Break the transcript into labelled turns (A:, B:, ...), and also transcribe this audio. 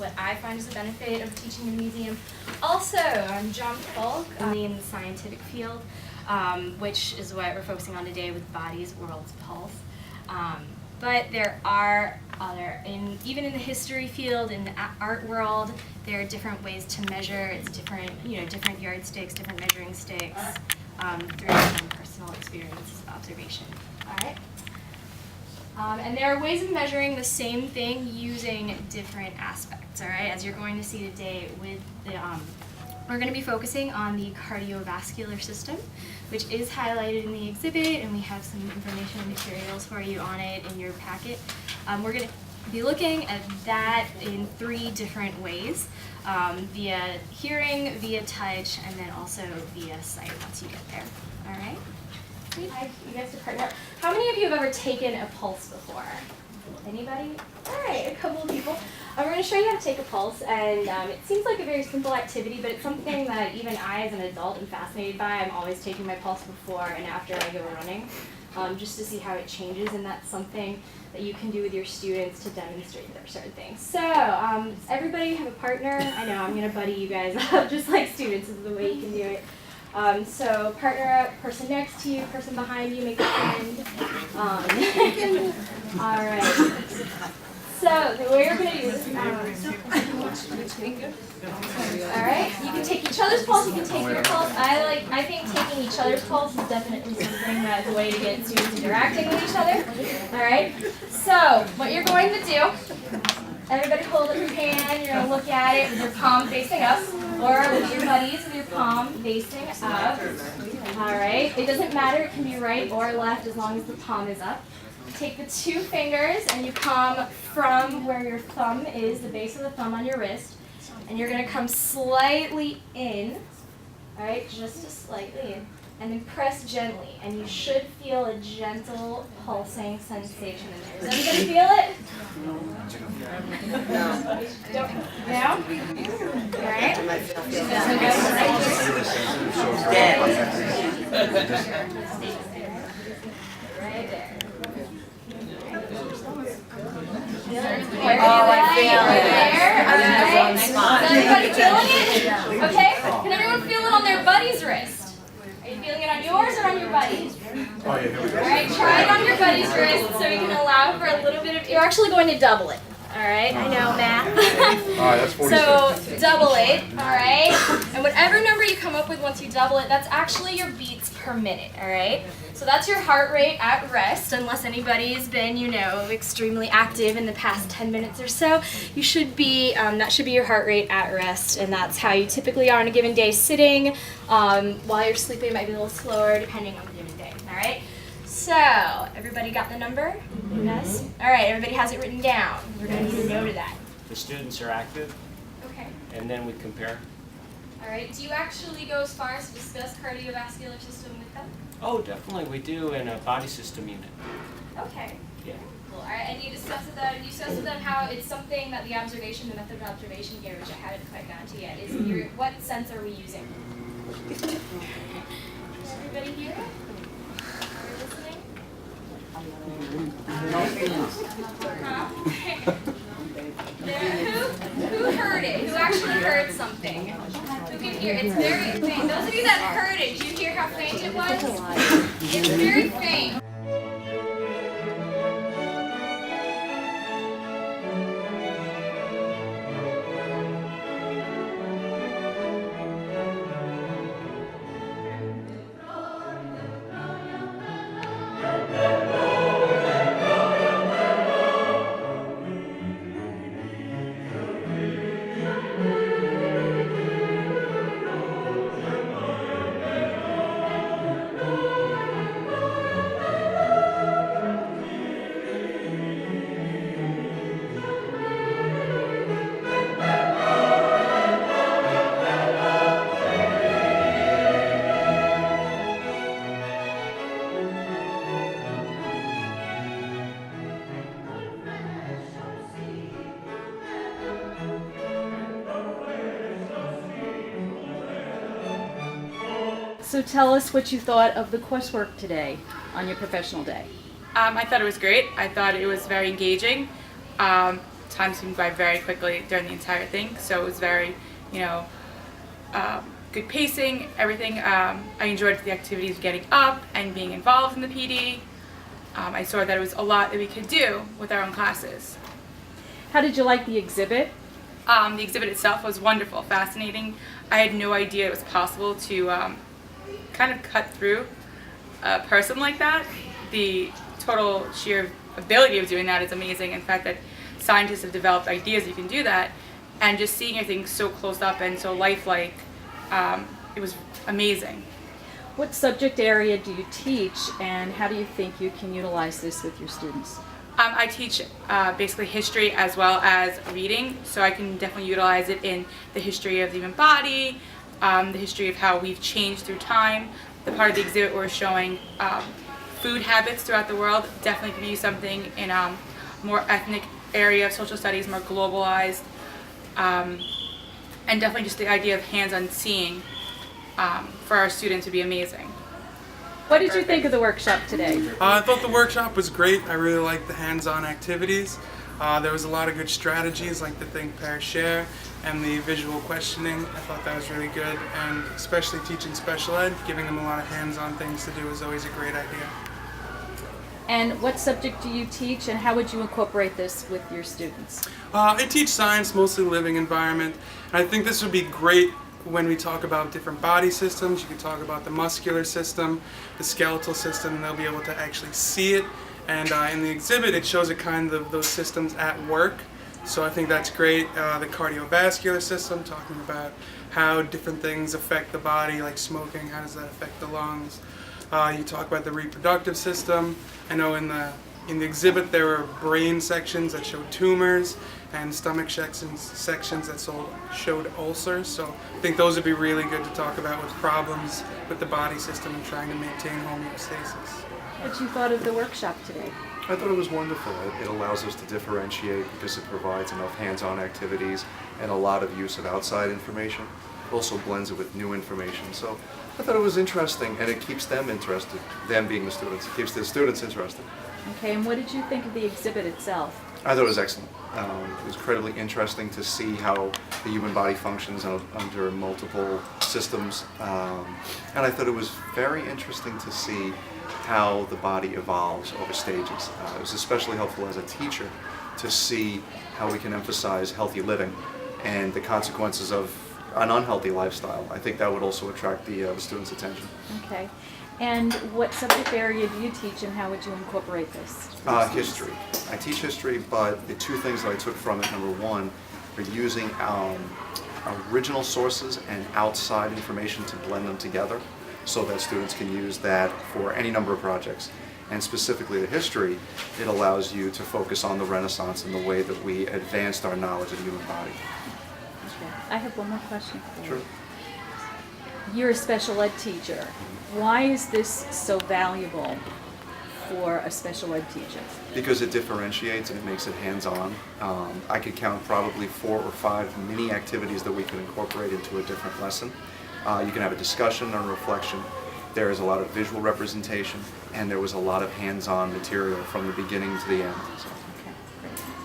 A: what I find is the benefit of teaching in a museum. Also, I'm John Falk, in the scientific field, which is what we're focusing on today with Bodies, Worlds, Pulse. But there are even in the history field, in the art world, there are different ways to measure. It's different, different yardsticks, different measuring sticks, through some personal experience, observation. All right. And there are ways of measuring the same thing using different aspects. All right, as you're going to see today, with the we're going to be focusing on the cardiovascular system, which is highlighted in the exhibit, and we have some information and materials for you on it in your packet. We're going to be looking at that in 3 different ways, via hearing, via touch, and then also via sight once you get there. All right? You guys to partner. How many of you have ever taken a pulse before? Anybody? All right, a couple of people. We're going to show you how to take a pulse, and it seems like a very simple activity, but it's something that even I, as an adult, am fascinated by. I'm always taking my pulse before and after I go running, just to see how it changes, and that's something that you can do with your students to demonstrate there are certain things. So, does everybody have a partner? I know, I'm going to buddy you guys up, just like students is the way you can do it. So partner up, person next to you, person behind you, make a friend. All right. So the way you're going to do this, all right, you can take each other's pulse, you can take your pulse. I think taking each other's pulse is definitely something that's a way to get students interacting with each other. All right, so what you're going to do, everybody hold up your hand, you're going to look at it with your palm facing up, or with your buddies with your palm facing up. All right, it doesn't matter, it can be right or left as long as the palm is up. Take the 2 fingers and you come from where your thumb is, the base of the thumb on your wrist, and you're going to come slightly in, all right, just slightly in, and then press gently, and you should feel a gentle pulsing sensation in there. Does everybody feel it? No. Now? All right. Right there.
B: Oh, I feel it.
A: Is everybody feeling it? Okay. Can everyone feel it on their buddy's wrist? Are you feeling it on yours or on your buddy's?
C: Oh, yeah, here we go.
A: All right, try it on your buddy's wrist so you can allow for a little bit of, you're actually going to double it. All right, I know, Matt.
C: All right, that's 46.
A: So double it, all right? And whatever number you come up with once you double it, that's actually your beats per minute, all right? So that's your heart rate at rest, unless anybody's been, extremely active in the past 10 minutes or so. You should be, that should be your heart rate at rest, and that's how you typically are on a given day sitting. While you're sleeping, it might be a little slower depending on the given day, all right? So, everybody got the number? Yes? All right, everybody has it written down. We're going to need a note of that.
D: The students are active,
A: Okay.
D: and then we compare.
A: All right, do you actually go as far as to discuss cardiovascular system with them?
D: Oh, definitely, we do in a body system unit.
A: Okay.
D: Yeah.
A: Cool. All right, and you discuss with them how it's something that the method of observation here, which I haven't quite gotten to yet, is what sense are we using? Does everybody hear it? Are we listening? Huh? Who heard it? Who actually heard something? Who can hear? It's very faint. Those of you that heard it, did you hear how faint it was? It's very faint.
B: So tell us what you thought of the coursework today on your professional day.
E: I thought it was great. I thought it was very engaging. time seemed by very quickly during the entire thing. So it was very, good pacing, everything. I enjoyed the activities, getting up and being involved in the PD. I saw that it was a lot that we could do with our own classes.
B: How did you like the exhibit?
E: The exhibit itself was wonderful, fascinating. I had no idea it was possible to kind of cut through a person like that. The total sheer ability of doing that is amazing. In fact, that scientists have developed ideas you can do that, and just seeing everything so close up and so lifelike, it was amazing.
B: What subject area do you teach, and how do you think you can utilize this with your students?
E: I teach basically history as well as reading, so I can definitely utilize it in the history of the human body, the history of how we've changed through time. The part of the exhibit we're showing food habits throughout the world definitely can use something in a more ethnic area of social studies, more globalized, and definitely just the idea of hands-on seeing for our students would be amazing.
B: What did you think of the workshop today?
F: I thought the workshop was great. I really liked the hands-on activities. There was a lot of good strategies like the think, pair, share, and the visual questioning. I thought that was really good, and especially teaching special ed, giving them a lot of hands-on things to do is always a great idea.
B: And what subject do you teach, and how would you incorporate this with your students?
F: I teach science, mostly living environment, and I think this would be great when we talk about different body systems. You can talk about the muscular system, the skeletal system, and they'll be able to actually see it. And in the exhibit, it shows a kind of those systems at work. So I think that's great. The cardiovascular system, talking about how different things affect the body, like smoking, how does that affect the lungs. You talk about the reproductive system. I know in the exhibit there were brain sections that showed tumors and stomach sections that showed ulcers. So I think those would be really good to talk about with problems with the body system and trying to maintain homeostasis.
B: What you thought of the workshop today?
C: I thought it was wonderful. It allows us to differentiate because it provides enough hands-on activities and a lot of use of outside information. It also blends it with new information. So I thought it was interesting, and it keeps them interested, them being the students. It keeps the students interested.
B: Okay, and what did you think of the exhibit itself?
C: I thought it was excellent. It was incredibly interesting to see how the human body functions under multiple systems. And I thought it was very interesting to see how the body evolves over stages. It was especially helpful as a teacher to see how we can emphasize healthy living and the consequences of an unhealthy lifestyle. I think that would also attract the students' attention.
B: Okay. And what subject area do you teach, and how would you incorporate this?
C: History. I teach history, but the two things that I took from it, number one, are using original sources and outside information to blend them together so that students can use that for any number of projects. And specifically the history, it allows you to focus on the Renaissance and the way that we advanced our knowledge of the human body.
B: Okay. I have one more question for
C: Sure.
B: you. You're a special ed teacher. Why is this so valuable for a special ed teacher?
C: Because it differentiates and it makes it hands-on. I could count probably 4 or 5 mini activities that we could incorporate into a different lesson. You can have a discussion or reflection. There is a lot of visual representation, and there was a lot of hands-on material from the beginning to the end. So.